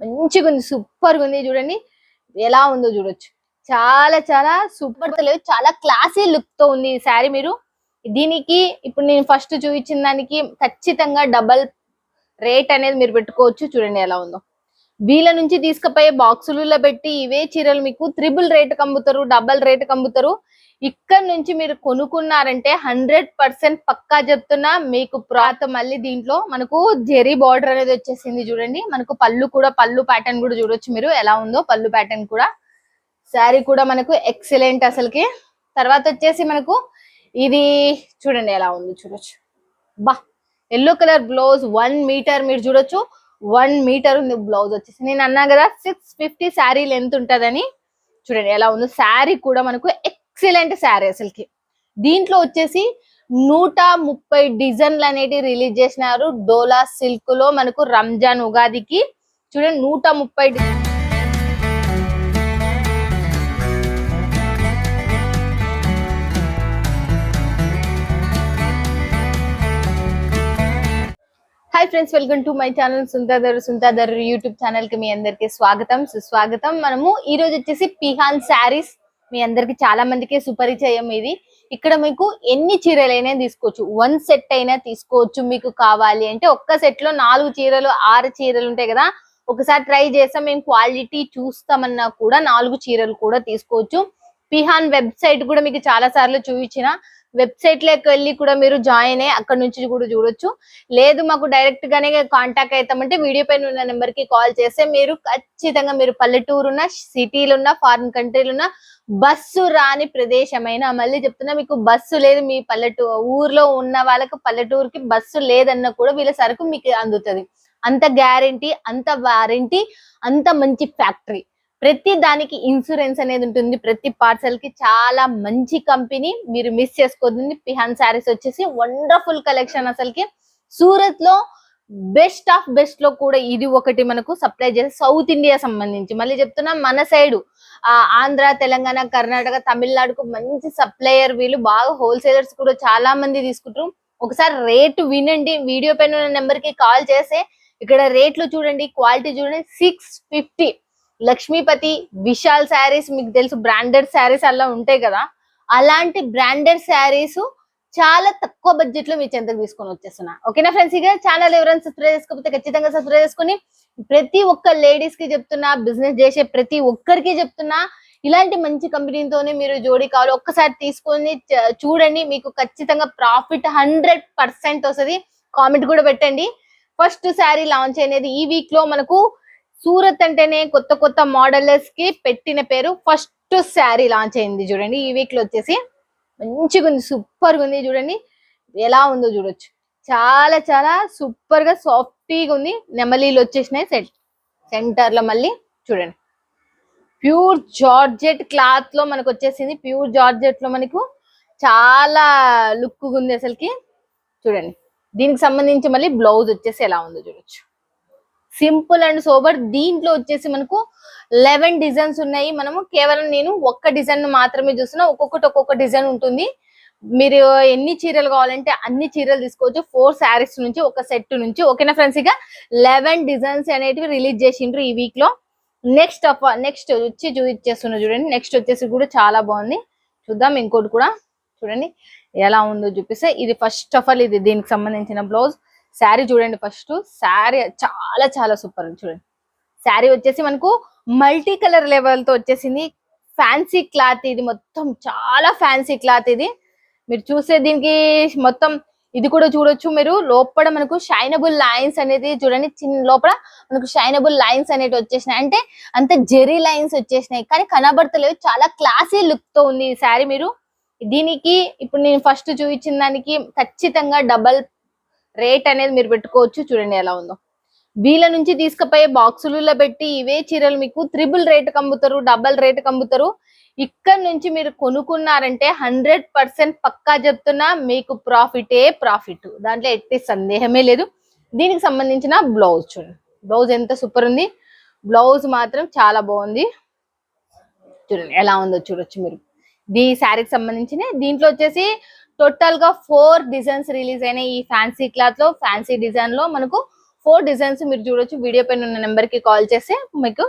మంచిగా ఉంది, సూపర్ గా ఉంది. చూడండి ఎలా ఉందో చూడొచ్చు. చాలా చాలా సూపర్ లేదు, చాలా క్లాసీ లుక్ తో ఉంది ఈ శారీ. మీరు దీనికి ఇప్పుడు నేను ఫస్ట్ చూపించిన దానికి ఖచ్చితంగా డబల్ రేట్ అనేది మీరు పెట్టుకోవచ్చు. చూడండి ఎలా ఉందో. వీళ్ళ నుంచి తీసుకుపోయే బాక్సులలో పెట్టి ఇవే చీరలు మీకు త్రిబుల్ రేట్ కమ్ముతారు, డబల్ రేట్ కమ్ముతారు. ఇక్కడ నుంచి మీరు కొనుక్కున్నారంటే 100% పక్కా చెప్తున్నా మీకు ప్రాత. మళ్ళీ దీంట్లో మనకు జెరీ బార్డర్ అనేది వచ్చేసింది. చూడండి మనకు పళ్ళు కూడా, పళ్ళు ప్యాటర్న్ కూడా చూడొచ్చు మీరు ఎలా ఉందో. పళ్ళు ప్యాటర్న్ కూడా, శారీ కూడా మనకు ఎక్సలెంట్ అసలుకి. తర్వాత వచ్చేసి మనకు ఇది చూడండి ఎలా ఉంది చూడొచ్చు. బా ఎల్లో కలర్ బ్లౌజ్ 1 మీటర్ మీరు చూడొచ్చు. 1 మీటర్ ఉంది బ్లౌజ్ వచ్చేసి. నేను అన్నా కదా 650 శారీ లెంత్ ఉంటదని. చూడండి ఎలా ఉందో. శారీ కూడా మనకు ఎక్సలెంట్ శారీ అసలుకి. దీంట్లో వచ్చేసి 130 డిజైన్లు అనేటివి రిలీజ్ చేసినారు డోలా సిల్క్ లో మనకు రంజాన్ ఉగాదికి. చూడండి 130 hi friends, welcome to my channel Sunthadhar YouTube channel కి మీ అందరికి స్వాగతం సుస్వాగతం. మనము ఈ రోజు వచ్చేసి పిహాన్ శారీస్, మీ అందరికి చాలా మందికి సుపరిచయం ఇది. ఇక్కడ మీకు ఎన్ని చీరలైనా తీసుకోవచ్చు, 1 సెట్ అయినా తీసుకోవచ్చు. మీకు కావాలి అంటే ఒక్క సెట్ లో 4 చీరలు 6 చీరలు ఉంటాయి కదా. ఒకసారి ట్రై చేస్తాం, మేము క్వాలిటీ చూస్తామన్నా కూడా 4 చీరలు కూడా తీసుకోవచ్చు. పిహాన్ వెబ్సైట్ కూడా మీకు చాలా సార్లు చూపించిన. వెబ్సైట్ లోకి వెళ్ళి కూడా మీరు జాయిన్ అయ్యి అక్కడ నుంచి కూడా చూడొచ్చు. లేదు మాకు డైరెక్ట్ గానే కాంటాక్ట్ అవుతామంటే వీడియో పైన ఉన్న నెంబర్ కి కాల్ చేస్తే మీరు ఖచ్చితంగా మీరు పల్లెటూరు ఉన్న, సిటీలు ఉన్న, ఫారిన్ కంట్రీలు ఉన్న, బస్సు రాని ప్రదేశమైనా, మళ్ళీ చెప్తున్నా మీకు బస్సు లేదు, మీ ఊర్లో ఉన్న వాళ్ళకి పల్లెటూరుకి బస్సు లేదన్నా కూడా వీళ్ళ సరుకు మీకు అందుతుంది. అంత గ్యారంటీ, అంత వారంటీ, అంత మంచి ఫ్యాక్టరీ. ప్రతి దానికి ఇన్సూరెన్స్ అనేది ఉంటుంది. ప్రతి పార్సల్ కి చాలా మంచి కంపెనీ, మీరు మిస్ చేసుకోవద్దు. పిహాన్ శారీస్ వచ్చేసి వండర్ఫుల్ కలెక్షన్ అసలుకి. సూరత్ లో బెస్ట్ ఆఫ్ బెస్ట్ లో కూడా ఇది ఒకటి మనకు సప్లై చేసి సౌత్ ఇండియా సంబంధించి. మళ్ళీ చెప్తున్నా మన సైడ్ ఆంధ్ర, తెలంగాణ, కర్ణాటక, తమిళనాడుకు మంచి సప్లయర్ వీళ్ళు. బాగా హోల్సేలర్స్ కూడా చాలా మంది తీసుకుంటారు. ఒకసారి రేటు వినండి, వీడియో పైన ఉన్న నెంబర్ కి కాల్ చేస్తే ఇక్కడ రేట్లు చూడండి, క్వాలిటీ చూడండి. 650 లక్ష్మీపతి, విశాల్ శారీస్ మీకు తెలుసు, బ్రాండెడ్ శారీస్ అలా ఉంటాయి కదా. అలాంటి బ్రాండెడ్ శారీస్ చాలా తక్కువ బడ్జెట్ లో మీ చెంతకు తీసుకొని వచ్చేస్తున్నా. ఓకేనా ఫ్రెండ్స్? ఇక ఛానల్ ఎవరైనా సబ్స్క్రైబ్ చేసుకోకపోతే ఖచ్చితంగా సబ్స్క్రైబ్ చేసుకుని, ప్రతి ఒక్క లేడీస్ కి చెప్తున్నా, బిజినెస్ చేసే ప్రతి ఒక్కరికి చెప్తున్నా, ఇలాంటి మంచి కంపెనీతోనే మీరు జోడీ కావాలి. ఒక్కసారి తీసుకొని చూడండి, మీకు ఖచ్చితంగా ప్రాఫిట్ 100% వస్తుంది. కామెంట్ కూడా పెట్టండి. ఫస్ట్ శారీ లాంచ్ అనేది ఈ వీక్ లో మనకు. సూరత్ అంటేనే కొత్త కొత్త మోడలర్స్ కి పెట్టిన పేరు. ఫస్ట్ శారీ లాంచ్ అయింది చూడండి ఈ వీక్ లో వచ్చేసి. మంచిగా ఉంది, సూపర్ గా ఉంది. చూడండి ఎలా ఉందో చూడొచ్చు. చాలా చాలా సూపర్ గా సాఫ్టీగా ఉంది. నెమలీలు వచ్చేసినాయి సెంటర్ లో. మళ్ళీ చూడండి ప్యూర్ జార్జెట్ క్లాత్ లో మనకు వచ్చేసింది. ప్యూర్ జార్జెట్ లో మనకు చాలా లుక్ ఉంది అసలుకి. చూడండి దీనికి సంబంధించి మళ్ళీ బ్లౌజ్ వచ్చేసి ఎలా ఉందో చూడొచ్చు. Simple and sober. దీంట్లో వచ్చేసి మనకు 11 డిజైన్స్ ఉన్నాయి. మనము కేవలం నేను ఒక్క డిజైన్ మాత్రమే చూస్తున్నా. ఒక్కొక్క డిజైన్ ఉంటుంది. మీరు ఎన్ని చీరలు కావాలంటే అన్ని చీరలు తీసుకోవచ్చు. 4 శారీస్ నుంచి, ఒక సెట్ నుంచి. ఓకేనా ఫ్రెండ్స్? ఇక 11 డిజైన్స్ అనేటివి రిలీజ్ చేసిండ్రు ఈ వీక్ లో. నెక్స్ట్ వచ్చి చూపించేస్తున్నా చూడండి. నెక్స్ట్ వచ్చేసి కూడా చాలా బాగుంది. చూద్దాం ఇంకోటి కూడా. చూడండి ఎలా ఉందో చూపిస్తే. ఇది ఫస్ట్ ఆఫ్ ఆల్ ఇది దీనికి సంబంధించిన బ్లౌజ్. శారీ చూడండి. ఫస్ట్ శారీ చాలా చాలా సూపర్ ఉంది. చూడండి శారీ వచ్చేసి మనకు మల్టీ కలర్ లెవెల్ తో వచ్చేసింది. ఫ్యాన్సీ క్లాత్ ఇది మొత్తం, చాలా ఫ్యాన్సీ క్లాత్ ఇది. మీరు చూసే దీనికి మొత్తం ఇది కూడా చూడొచ్చు మీరు. లోపల మనకు షైనబుల్ లైన్స్ అనేది చూడండి. చిన్న లోపల మనకు షైనబుల్ లైన్స్ అనేవి వచ్చేసినాయి. అంటే అంత జెరీ లైన్స్ వచ్చేసినాయి కానీ కనబడతలేవు. చాలా క్లాసీ లుక్ తో ఉంది ఈ శారీ. మీరు దీనికి ఇప్పుడు నేను ఫస్ట్ చూపించిన దానికి ఖచ్చితంగా డబల్ రేట్ అనేది మీరు పెట్టుకోవచ్చు. చూడండి ఎలా ఉందో. వీళ్ళ నుంచి తీసుకుపోయే బాక్సులలో పెట్టి ఇవే చీరలు మీకు త్రిబుల్ రేట్ కమ్ముతారు, డబల్ రేట్ కమ్ముతారు. ఇక్కడ నుంచి మీరు కొనుక్కున్నారంటే 100% పక్కా చెప్తున్నా మీకు ప్రాఫిటే ప్రాఫిట్. దాంట్లో ఎట్టి సందేహమే లేదు. దీనికి సంబంధించిన బ్లౌజ్ చూడండి. బ్లౌజ్ ఎంత సూపర్ ఉంది. బ్లౌజ్ మాత్రం చాలా బాగుంది. చూడండి ఎలా ఉందో చూడొచ్చు మీరు. ఈ శారీకి సంబంధించిన దీంట్లో వచ్చేసి టోటల్ గా 4 డిజైన్స్ రిలీజ్ అయినాయి. ఈ ఫ్యాన్సీ క్లాత్ లో, ఫ్యాన్సీ డిజైన్ లో మనకు 4 డిజైన్స్ మీరు చూడొచ్చు. వీడియో పైన ఉన్న నెంబర్ కి కాల్ చేస్తే మీకు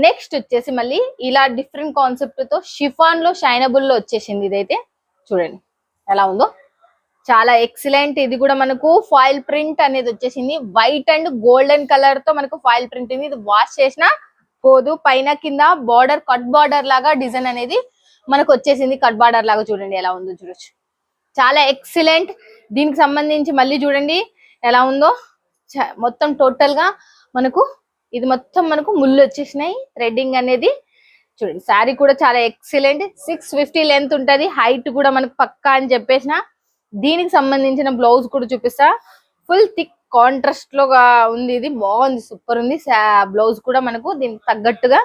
నెక్స్ట్ వచ్చేసి మళ్ళీ ఇలా డిఫరెంట్ కాన్సెప్ట్ తో షిఫాన్ లో షైనబుల్ లో వచ్చేసింది. ఇదైతే చూడండి ఎలా ఉందో, చాలా ఎక్సలెంట్. ఇది కూడా మనకు ఫాయిల్ ప్రింట్ అనేది వచ్చేసింది. వైట్ అండ్ గోల్డెన్ కలర్ తో మనకు ఫాయిల్ ప్రింట్ ఉంది. ఇది వాష్ చేసిన పోదు. పైన కింద బార్డర్, కట్ బార్డర్ లాగా డిజైన్ అనేది మనకు వచ్చేసింది. కట్ బార్డర్ లాగా చూడండి ఎలా ఉందో చూడొచ్చు. చాలా ఎక్సలెంట్. దీనికి సంబంధించి మళ్ళీ చూడండి ఎలా ఉందో. మొత్తం టోటల్ గా మనకు ఇది మొత్తం మనకు ముళ్ళు వచ్చేసినాయి. థ్రెడ్డింగ్ అనేది చూడండి. శారీ కూడా చాలా ఎక్సలెంట్. 650 లెంత్ ఉంటది. హైట్ కూడా మనకు పక్కా అని చెప్పేసిన. దీనికి సంబంధించిన బ్లౌజ్ కూడా చూపిస్తా. ఫుల్ థిక్ కాంట్రాస్ట్ లో ఉంది. ఇది బాగుంది, సూపర్ ఉంది. బ్లౌజ్ కూడా మనకు దీనికి తగ్గట్టుగా.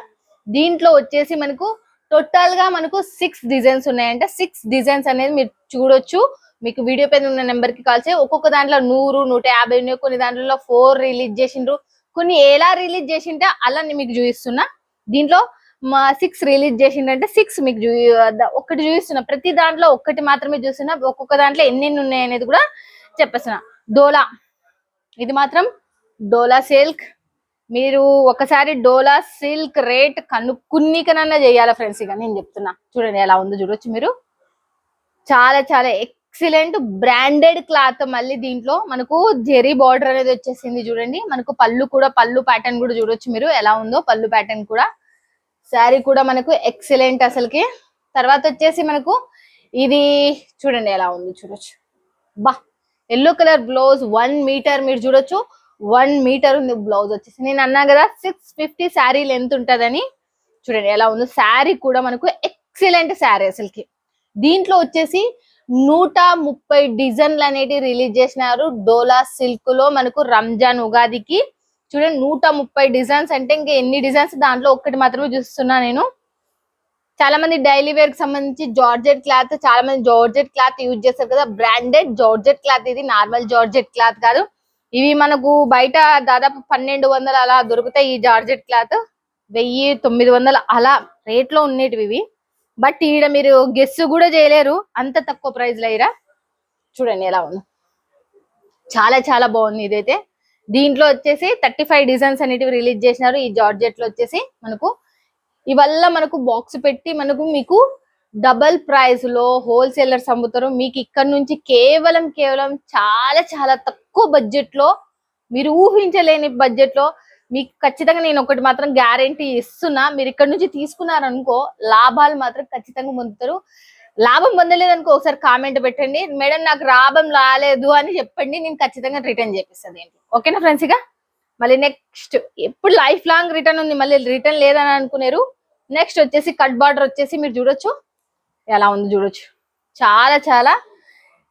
దీంట్లో వచ్చేసి మనకు టోటల్ గా మనకు 6 డిజైన్స్ ఉన్నాయంటే 6 డిజైన్స్ అనేది మీరు చూడొచ్చు. మీకు వీడియో పైన ఉన్న నెంబర్ కి కాల్ చేసి ఒక్కొక్క దాంట్లో 100, 150 ఉన్నాయి. కొన్ని దాంట్లో 4 రిలీజ్ చేసిండ్రు. కొన్ని ఎలా రిలీజ్ చేసింటే అలా మీకు చూపిస్తున్నా. దీంట్లో 6 రిలీజ్ చేసిండంటే 6 మీకు ఒక్కటి చూపిస్తున్నా. ప్రతి దాంట్లో ఒక్కటి మాత్రమే చూస్తున్నా. ఒక్కొక్క దాంట్లో ఎన్నెన్ని ఉన్నాయి అనేది కూడా చెప్పేస్తున్నా. డోలా, ఇది మాత్రం డోలా సిల్క్. మీరు ఒకసారి డోలా సిల్క్ రేట్ కనుక్కునికనన్నా చేయాలా ఫ్రెండ్స్. ఇక నేను చెప్తున్నా చూడండి ఎలా ఉందో చూడొచ్చు మీరు. చాలా చాలా ఎక్సలెంట్ బ్రాండెడ్ క్లాత్. మళ్ళీ దీంట్లో మనకు జెరీ బార్డర్ అనేది వచ్చేసింది చూడండి. మనకు పళ్ళు కూడా, పళ్ళు ప్యాటర్న్ కూడా చూడొచ్చు మీరు ఎలా ఉందో. పళ్ళు ప్యాటర్న్ కూడా, శారీ కూడా మనకు ఎక్సలెంట్ అసలుకి. తర్వాత వచ్చేసి మనకు ఇది చూడండి ఎలా ఉందో చూడొచ్చు. బా, ఎల్లో కలర్ బ్లౌజ్ 1 మీటర్ మీరు చూడొచ్చు. 1 మీటర్ ఉంది బ్లౌజ్ వచ్చేసి. నేను అన్నా కదా 650 శారీ లెంత్ ఉంటదని. చూడండి ఎలా ఉందో. శారీ కూడా మనకు ఎక్సలెంట్ శారీ అసలుకి. దీంట్లో వచ్చేసి 130 డిజైన్లు అనేటివి రిలీజ్ చేసినారు డోలా సిల్క్ లో మనకు రంజాన్ ఉగాదికి. చూడండి 130 డిజైన్స్ అంటే ఇంకా ఎన్ని డిజైన్స్, దాంట్లో ఒక్కటి మాత్రమే చూస్తున్నా నేను. చాలా మంది డైలీ వేర్ కి సంబంధించి జార్జెట్ క్లాత్, చాలా మంది జార్జెట్ క్లాత్ యూజ్ చేస్తారు కదా. బ్రాండెడ్ జార్జెట్ క్లాత్, ఇది నార్మల్ జార్జెట్ క్లాత్ కాదు. ఇవి మనకు బయట దాదాపు 1200 అలా దొరుకుతాయి. ఈ జార్జెట్ క్లాత్ 1900 అలా రేట్ లో ఉండేటివి ఇవి. బట్ ఈడ మీరు గెస్ కూడా చేయలేరు అంత తక్కువ ప్రైస్ లో అయిరా. చూడండి ఎలా ఉంది, చాలా చాలా బాగుంది ఇదైతే. దీంట్లో వచ్చేసి 35 డిజైన్స్ అనేటివి రిలీజ్ చేసినారు. ఈ జార్జెట్ లో వచ్చేసి మనకు ఇవల్ల మనకు బాక్స్ పెట్టి మనకు మీకు డబల్ ప్రైస్ లో హోల్సేలర్స్ అమ్ముతారు. మీకు ఇక్కడ నుంచి కేవలం చాలా చాలా తక్కువ బడ్జెట్ లో, మీరు ఊహించలేని బడ్జెట్ లో మీకు ఖచ్చితంగా నేను ఒకటి మాత్రం గ్యారంటీ ఇస్తున్నా. మీరు ఇక్కడ నుంచి తీసుకున్నారనుకో లాభాలు మాత్రం ఖచ్చితంగా పొందుతారు. లాభం పొందలేదనుకో ఒకసారి కామెంట్ పెట్టండి, మేడం నాకు లాభం రాలేదు అని చెప్పండి, నేను ఖచ్చితంగా రిటర్న్ చేపిస్తాను ఏంటి. ఓకేనా ఫ్రెండ్స్. ఇక మళ్ళీ నెక్స్ట్ ఎప్పుడు లైఫ్ లాంగ్ రిటర్న్ ఉంది, మళ్ళీ రిటర్న్ లేదని అనుకున్నారు. నెక్స్ట్ వచ్చేసి కట్ బార్డర్ వచ్చేసి మీరు చూడొచ్చు ఎలా ఉంది చూడొచ్చు. చాలా చాలా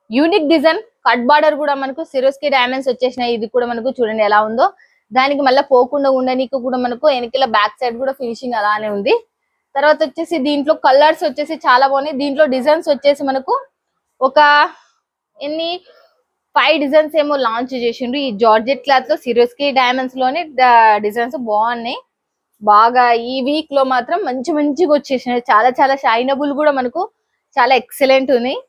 యూనిక్ డిజైన్. కట్ బార్డర్ కూడా మనకు సిరోస్కి డైమండ్స్ వచ్చేసినాయి. ఇది కూడా మనకు చూడండి ఎలా ఉందో. దానికి మళ్ళీ పోకుండా ఉండడానికి కూడా మనకు వెనకాల బ్యాక్ సైడ్ కూడా ఫినిషింగ్ అలానే ఉంది. తర్వాత వచ్చేసి దీంట్లో కలర్స్ వచ్చేసి చాలా బాగున్నాయి. దీంట్లో డిజైన్స్ వచ్చేసి మనకు ఒక 5 డిజైన్స్ ఏమో లాంచ్ చేసిండ్రు ఈ జార్జెట్ క్లాత్ లో. సిరోస్కి డైమండ్స్ లోనే డిజైన్స్ బాగున్నాయి బాగా. ఈ వీక్ లో మాత్రం మంచిగా వచ్చేసినాయి. చాలా చాలా షైనబుల్ కూడా మనకు చాలా ఎక్సలెంట్ ఉన్నాయి.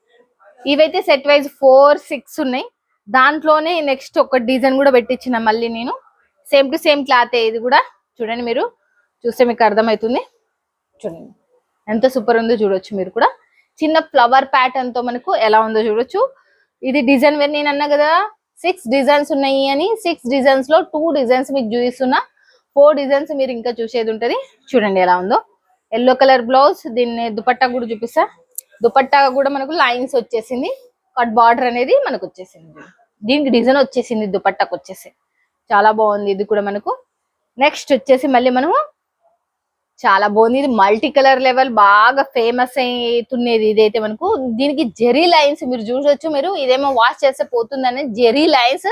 ఇవైతే సెట్ వైజ్ 4, 6 ఉన్నాయి. దాంట్లోనే నెక్స్ట్ ఒక డిజైన్ కూడా పెట్టించిన మళ్ళీ నేను. Same to same cloth. ఇది కూడా చూడండి, మీరు చూస్తే మీకు అర్థమవుతుంది. చూడండి ఎంత సూపర్ ఉందో చూడొచ్చు మీరు కూడా. చిన్న ఫ్లవర్ ప్యాటర్న్ తో మనకు ఎలా ఉందో చూడొచ్చు. ఇది డిజైన్ వేర్. నేను అన్నా కదా 6 డిజైన్స్ ఉన్నాయి అని. 6 డిజైన్స్ లో 2 డిజైన్స్ మీకు చూపిస్తున్నా. 4 డిజైన్స్ మీరు ఇంకా చూసేది ఉంటది. చూడండి ఎలా ఉందో. Yellow colour blouse. దీన్ని దుపట్టా కూడా చూపిస్తా. దుపట్టా కూడా మనకు లైన్స్ వచ్చేసింది. కట్ బార్డర్ అనేది మనకు వచ్చేసింది. దీనికి డిజైన్ వచ్చేసింది దుపట్టాకు వచ్చేసి. చాలా బాగుంది ఇది కూడా మనకు. నెక్స్ట్ వచ్చేసి మళ్ళీ మనము చాలా బాగుంది. ఇది మల్టీ కలర్ లెవెల్ బాగా ఫేమస్ అవుతున్నది ఇదైతే మనకు. దీనికి జెరీ లైన్స్ మీరు చూడొచ్చు. మీరు ఇదేమో వాష్ చేస్తే పోతుందని జెరీ లైన్స్.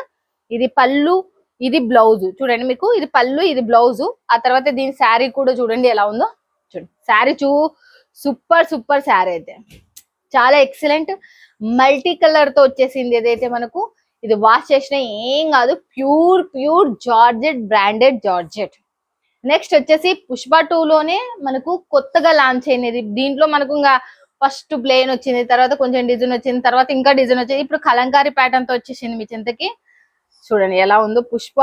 ఇది పళ్ళు, ఇది బ్లౌజ్. చూడండి మీకు ఇది పళ్ళు, ఇది బ్లౌజ్. ఆ తర్వాత దీని శారీ కూడా చూడండి ఎలా ఉందో. చూడండి శారీ సూపర్ శారీ అయితే చాలా ఎక్సలెంట్. మల్టీ కలర్ తో వచ్చేసింది ఏదైతే మనకు. ఇది వాష్ చేసిన ఏం కాదు, pure georgette, branded georgette. Next వచ్చేసి పుష్ప 2 లోనే మనకు కొత్తగా లాంచ్ అయినది. దీంట్లో మనకు ఇంకా ఫస్ట్ ప్లేన్ వచ్చింది, తర్వాత కొంచెం డిజైన్ వచ్చింది, తర్వాత ఇంకా డిజైన్ వచ్చింది. ఇప్పుడు కలంకారీ ప్యాటర్న్ తో వచ్చేసింది మీ చింతకి. చూడండి ఎలా ఉందో. పుష్ప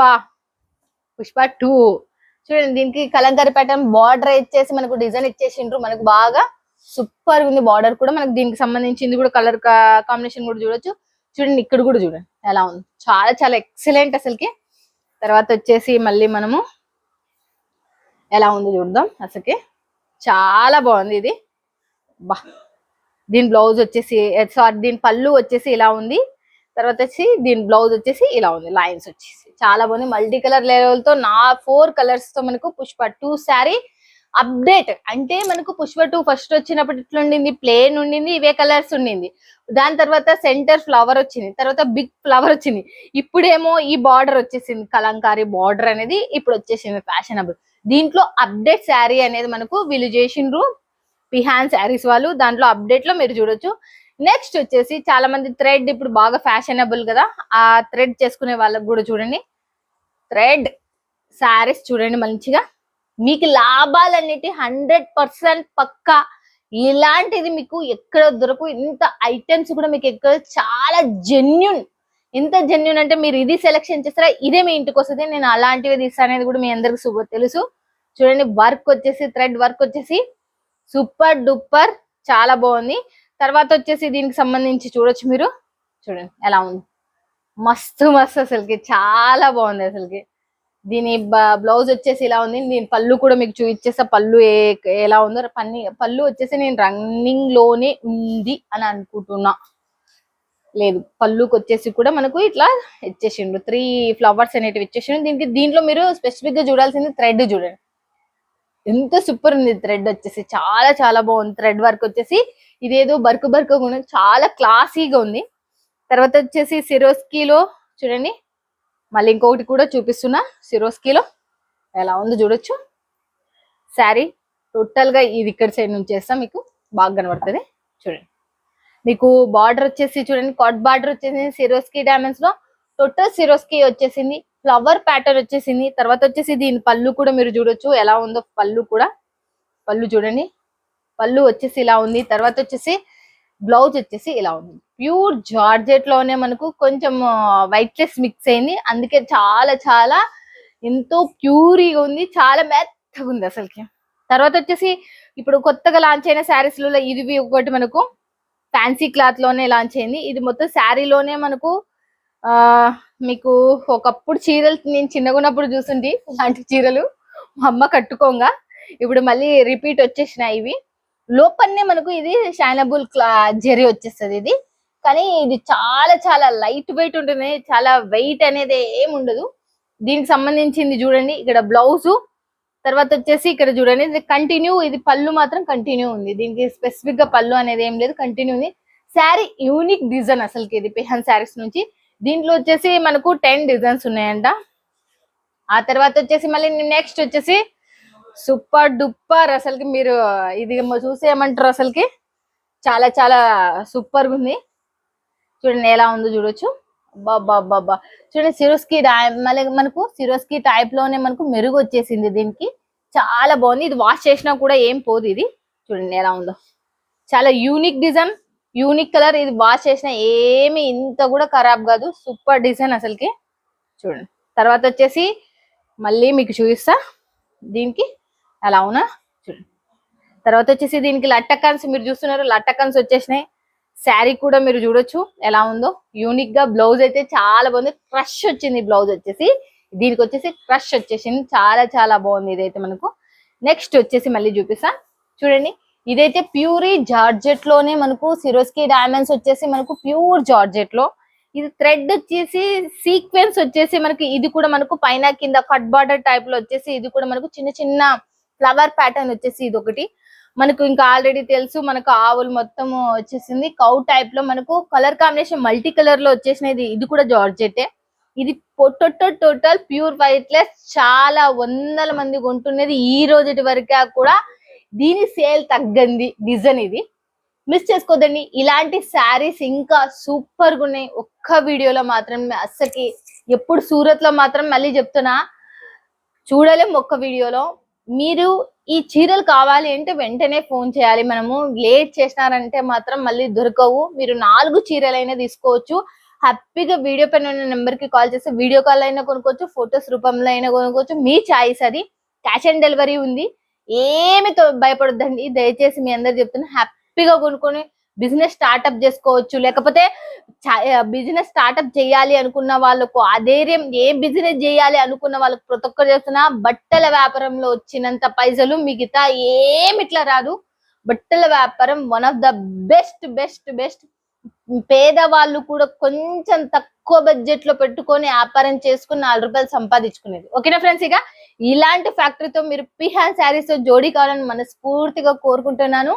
2 చూడండి. దీనికి కలంకారీ ప్యాటర్న్ బార్డర్ ఇచ్చేసి మనకు డిజైన్ ఇచ్చేసిండ్రు. మనకు బాగా సూపర్ ఉంది బార్డర్ కూడా. మనకు దీనికి సంబంధించింది కూడా కలర్ కాంబినేషన్ కూడా చూడొచ్చు. చూడండి ఇక్కడ కూడా చూడండి ఎలా ఉంది. చాలా చాలా ఎక్సలెంట్ అసలుకి. తర్వాత వచ్చేసి మళ్ళీ మనము ఎలా ఉంది చూద్దాం. అసలుకి చాలా బాగుంది ఇది. బా దీని బ్లౌజ్ వచ్చేసి సారీ దీని పళ్ళు వచ్చేసి ఇలా ఉంది. తర్వాత వచ్చి దీని బ్లౌజ్ వచ్చేసి ఇలా ఉంది. లైన్స్ వచ్చేసి చాలా బాగుంది. మల్టీ కలర్ లెవెల్ తో 4 కలర్స్ తో మనకు పుష్ప 2 శారీ అప్డేట్. అంటే మనకు పుష్ప 2 ఫస్ట్ వచ్చినప్పుడు ఇట్లా ఉండింది, ప్లేన్ ఉండింది, ఇవే కలర్స్ ఉండింది. దాని తర్వాత సెంటర్ ఫ్లవర్ వచ్చింది, తర్వాత బిగ్ ఫ్లవర్ వచ్చింది. ఇప్పుడేమో ఈ బార్డర్ వచ్చేసింది, కలంకారీ బార్డర్ అనేది ఇప్పుడు వచ్చేసింది ఫ్యాషనబుల్. దీంట్లో అప్డేట్ శారీ అనేది మనకు వీళ్ళు చేసిండ్రు పిహాన్ శారీస్ వాళ్ళు. దాంట్లో అప్డేట్ లో మీరు చూడొచ్చు. నెక్స్ట్ వచ్చేసి చాలా మంది థ్రెడ్ ఇప్పుడు బాగా ఫ్యాషనబుల్ కదా, ఆ థ్రెడ్ చేసుకునే వాళ్ళకి కూడా చూడండి థ్రెడ్ శారీస్ చూడండి మంచిగా. మీకు లాభాలన్నిటి 100% పక్కా. ఇలాంటిది మీకు ఎక్కడ దొరకు. ఇంత ఐటమ్స్ కూడా మీకు ఎక్కడ చాలా జెన్యున్. ఎంత జెన్యున్ అంటే మీరు ఇది సెలెక్షన్ చేస్తారా ఇదే మీ ఇంటికి వస్తుంది. నేను అలాంటివి తీస్తాను అనేది కూడా మీ అందరికి తెలుసు. చూడండి వర్క్ వచ్చేసి థ్రెడ్ వర్క్ వచ్చేసి సూపర్ డూపర్ చాలా బాగుంది. తర్వాత వచ్చేసి దీనికి సంబంధించి చూడొచ్చు మీరు. చూడండి ఎలా ఉంది. మస్తు అసలుకి చాలా బాగుంది అసలుకి. దీని బ్లౌజ్ వచ్చేసి ఇలా ఉంది. దీని పళ్ళు కూడా మీకు చూపించేస్తా. పళ్ళు ఎలా ఉందో. పళ్ళు వచ్చేసి నేను రన్నింగ్ లోనే ఉంది అని అనుకుంటున్నా. లేదు పళ్ళుకి వచ్చేసి కూడా మనకు ఇట్లా ఇచ్చేసిండు 3 ఫ్లవర్స్ అనేటివి ఇచ్చేసిండు. దీంట్లో మీరు స్పెసిఫిక్ గా చూడాల్సింది థ్రెడ్ చూడండి ఎంత సూపర్ ఉంది. థ్రెడ్ వచ్చేసి చాలా చాలా బాగుంది. థ్రెడ్ వర్క్ వచ్చేసి ఇదేదో బర్క్ కూడా చాలా క్లాసీగా ఉంది. తర్వాత వచ్చేసి సిరోస్కీలో చూడండి మళ్ళీ ఇంకొకటి కూడా చూపిస్తున్నా. సిరోస్కీలో ఎలా ఉందో చూడొచ్చు. శారీ టోటల్ గా ఇది ఇక్కడ సైడ్ నుంచి చేస్తాం మీకు బాగా కనబడుతుంది. చూడండి మీకు బార్డర్ వచ్చేసి చూడండి కాట్ బార్డర్ వచ్చేసింది సిరోస్కీ డైమండ్స్ లో. టోటల్ సిరోస్కీ వచ్చేసింది. ఫ్లవర్ ప్యాటర్న్ వచ్చేసింది. తర్వాత వచ్చేసి దీని పళ్ళు కూడా మీరు చూడొచ్చు ఎలా ఉందో. పళ్ళు చూడండి. పళ్ళు వచ్చేసి ఇలా ఉంది. తర్వాత వచ్చేసి బ్లౌజ్ వచ్చేసి ఇలా ఉంది. ప్యూర్ జార్జెట్ లోనే మనకు కొంచెం వైట్లెస్ మిక్స్ అయింది. అందుకే చాలా చాలా ఎంతో ప్యూరీగా ఉంది. చాలా మెత్తగా ఉంది అసలుకి. తర్వాత వచ్చేసి ఇప్పుడు కొత్తగా లాంచ్ అయిన శారీస్ లో ఇది ఒకటి మనకు ఫ్యాన్సీ క్లాత్ లోనే లాంచ్ అయింది. ఇది మొత్తం శారీలోనే మనకు మీకు ఒకప్పుడు చీరలు నేను చిన్నగా ఉన్నప్పుడు చూస్తుంటే ఇలాంటి చీరలు మా అమ్మ కట్టుకోగా ఇప్పుడు మళ్ళీ రిపీట్ వచ్చేసినాయి. ఇవి లోపలనే మనకు ఇది షైనబుల్ జెరీ వచ్చేస్తుంది ఇది. కానీ ఇది చాలా చాలా లైట్ వెయిట్ ఉంటుంది. చాలా వెయిట్ అనేది ఏమి ఉండదు. దీనికి సంబంధించింది చూడండి ఇక్కడ బ్లౌజ్. తర్వాత వచ్చేసి ఇక్కడ చూడండి ఇది కంటిన్యూ. ఇది పళ్ళు మాత్రం కంటిన్యూ ఉంది. దీనికి స్పెసిఫిక్ గా పళ్ళు అనేది ఏం లేదు, కంటిన్యూ ఉంది. శారీ యూనిక్ డిజైన్ అసలుకి ఇది పిహాన్ శారీస్ నుంచి. దీంట్లో వచ్చేసి మనకు 10 డిజైన్స్ ఉన్నాయంట. ఆ తర్వాత వచ్చేసి మళ్ళీ నెక్స్ట్ వచ్చేసి సూపర్ డూపర్ అసలుకి. మీరు ఇది చూసి ఏమంటారు అసలుకి చాలా చాలా సూపర్ గా ఉంది. చూడండి ఎలా ఉందో చూడొచ్చు. బాబా చూడండి సిరోస్కీ మళ్ళీ మనకు సిరోస్కీ టైప్ లోనే మనకు మెరుగు వచ్చేసింది. దీనికి చాలా బాగుంది. ఇది వాష్ చేసినా కూడా ఏం పోదు. ఇది చూడండి ఎలా ఉందో. చాలా యూనిక్ డిజైన్, యూనిక్ కలర్. ఇది వాష్ చేసినా ఏమి ఇంత కూడా ఖరాబ్ కాదు. సూపర్ డిజైన్ అసలుకి. చూడండి తర్వాత వచ్చేసి మళ్ళీ మీకు చూపిస్తా దీనికి ఎలా ఉన్నా. చూడండి తర్వాత వచ్చేసి దీనికి లట్టకన్స్ మీరు చూస్తున్నారు. లట్టకన్స్ వచ్చేసినాయి. శారీ కూడా మీరు చూడొచ్చు ఎలా ఉందో. యూనిక్ గా బ్లౌజ్ అయితే చాలా బాగుంది. క్రష్ వచ్చింది బ్లౌజ్ వచ్చేసి. దీనికి వచ్చేసి క్రష్ వచ్చేసింది. చాలా చాలా బాగుంది ఇదైతే మనకు. నెక్స్ట్ వచ్చేసి మళ్ళీ చూపిస్తా చూడండి. ఇదైతే ప్యూరీ జార్జెట్ లోనే మనకు సిరోస్కీ డైమండ్స్ వచ్చేసి మనకు ప్యూర్ జార్జెట్ లో. ఇది థ్రెడ్ వచ్చేసి సీక్వెన్స్ వచ్చేసి మనకి ఇది కూడా మనకు పైన కింద కట్ బార్డర్ టైప్ లో వచ్చేసి ఇది కూడా మనకు చిన్న చిన్న ఫ్లవర్ ప్యాటర్న్ వచ్చేసి ఇది ఒకటి మనకు. ఇంకా ఆల్రెడీ తెలుసు మనకు ఆవులు మొత్తం వచ్చేసింది. కౌ టైప్ లో మనకు కలర్ కాంబినేషన్ మల్టీ కలర్ లో వచ్చేసినది. ఇది కూడా జార్జెటే. ఇది టోటల్ ప్యూర్ వైట్లెస్. చాలా వందల మంది కొంటున్నది ఈ రోజు వరకు కూడా. దీని సేల్ తగ్గంది డిజైన్. ఇది మిస్ చేసుకోదండి. ఇలాంటి శారీస్ ఇంకా సూపర్ గా ఉన్నాయి. ఒక్క వీడియోలో మాత్రం అస్సకి ఎప్పుడు సూరత్ లో మాత్రం మళ్ళీ చెప్తున్నా చూడలేం ఒక్క వీడియోలో. మీరు ఈ చీరలు కావాలి అంటే వెంటనే ఫోన్ చేయాలి. మనము లేట్ చేసినారంటే మాత్రం మళ్ళీ దొరకవు. మీరు 4 చీరలైనా తీసుకోవచ్చు. హ్యాపీగా వీడియో పైన ఉన్న నెంబర్ కి కాల్ చేస్తే వీడియో కాల్ అయినా కొనుక్కోవచ్చు, ఫొటోస్ రూపంలో అయినా కొనుక్కోవచ్చు, మీ చాయిస్ అది. క్యాష్ ఆన్ డెలివరీ ఉంది. ఏమి భయపడొద్దండి, దయచేసి మీ అందరు చెప్తున్నా, హ్యాపీగా కొనుక్కొని బిజినెస్ స్టార్ట్అప్ చేసుకోవచ్చు. లేకపోతే బిజినెస్ స్టార్ట్అప్ చేయాలి అనుకున్న వాళ్ళకు, అధైర్యం ఏ బిజినెస్ చేయాలి అనుకున్న వాళ్ళకు ప్రతి ఒక్కరు చేస్తున్నా, బట్టల వ్యాపారంలో వచ్చినంత పైసలు మిగతా ఏమి ఇట్లా రాదు. బట్టల వ్యాపారం one of the best best best. పేదవాళ్ళు కూడా కొంచెం తక్కువ బడ్జెట్ లో పెట్టుకొని వ్యాపారం చేసుకుని 4 రూపాయలు సంపాదించుకునేది. ఓకేనా ఫ్రెండ్స్, ఇక ఇలాంటి ఫ్యాక్టరీతో మీరు పిహాన్ శారీస్ తో జోడీ కావాలని మనస్ఫూర్తిగా కోరుకుంటున్నాను.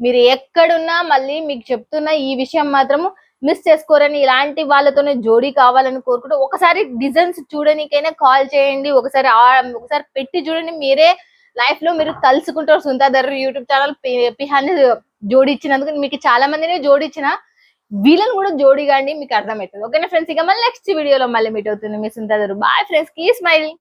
మీరు ఎక్కడున్నా మళ్ళీ మీకు చెప్తున్నా, ఈ విషయం మాత్రము మిస్ చేసుకోరని. ఇలాంటి వాళ్ళతోనే జోడీ కావాలని కోరుకుంటూ ఒకసారి డిజైన్స్ చూడడానికైనా కాల్ చేయండి, ఒకసారి పెట్టి చూడండి. మీరే లైఫ్ లో మీరు కలుసుకుంటారు. సుంతాధర్ యూట్యూబ్ ఛానల్ పిహాన్ జోడిచ్చినందుకు మీకు చాలా మందిని జోడిచ్చిన, వీళ్ళని కూడా జోడిగాండి, మీకు అర్థమవుతుంది. ఓకేనా ఫ్రెండ్స్, ఇక మళ్ళీ నెక్స్ట్ వీడియోలో మళ్ళీ మీట్ అవుతుంది మీ Sunthadhar. Bye friends, keep smiling.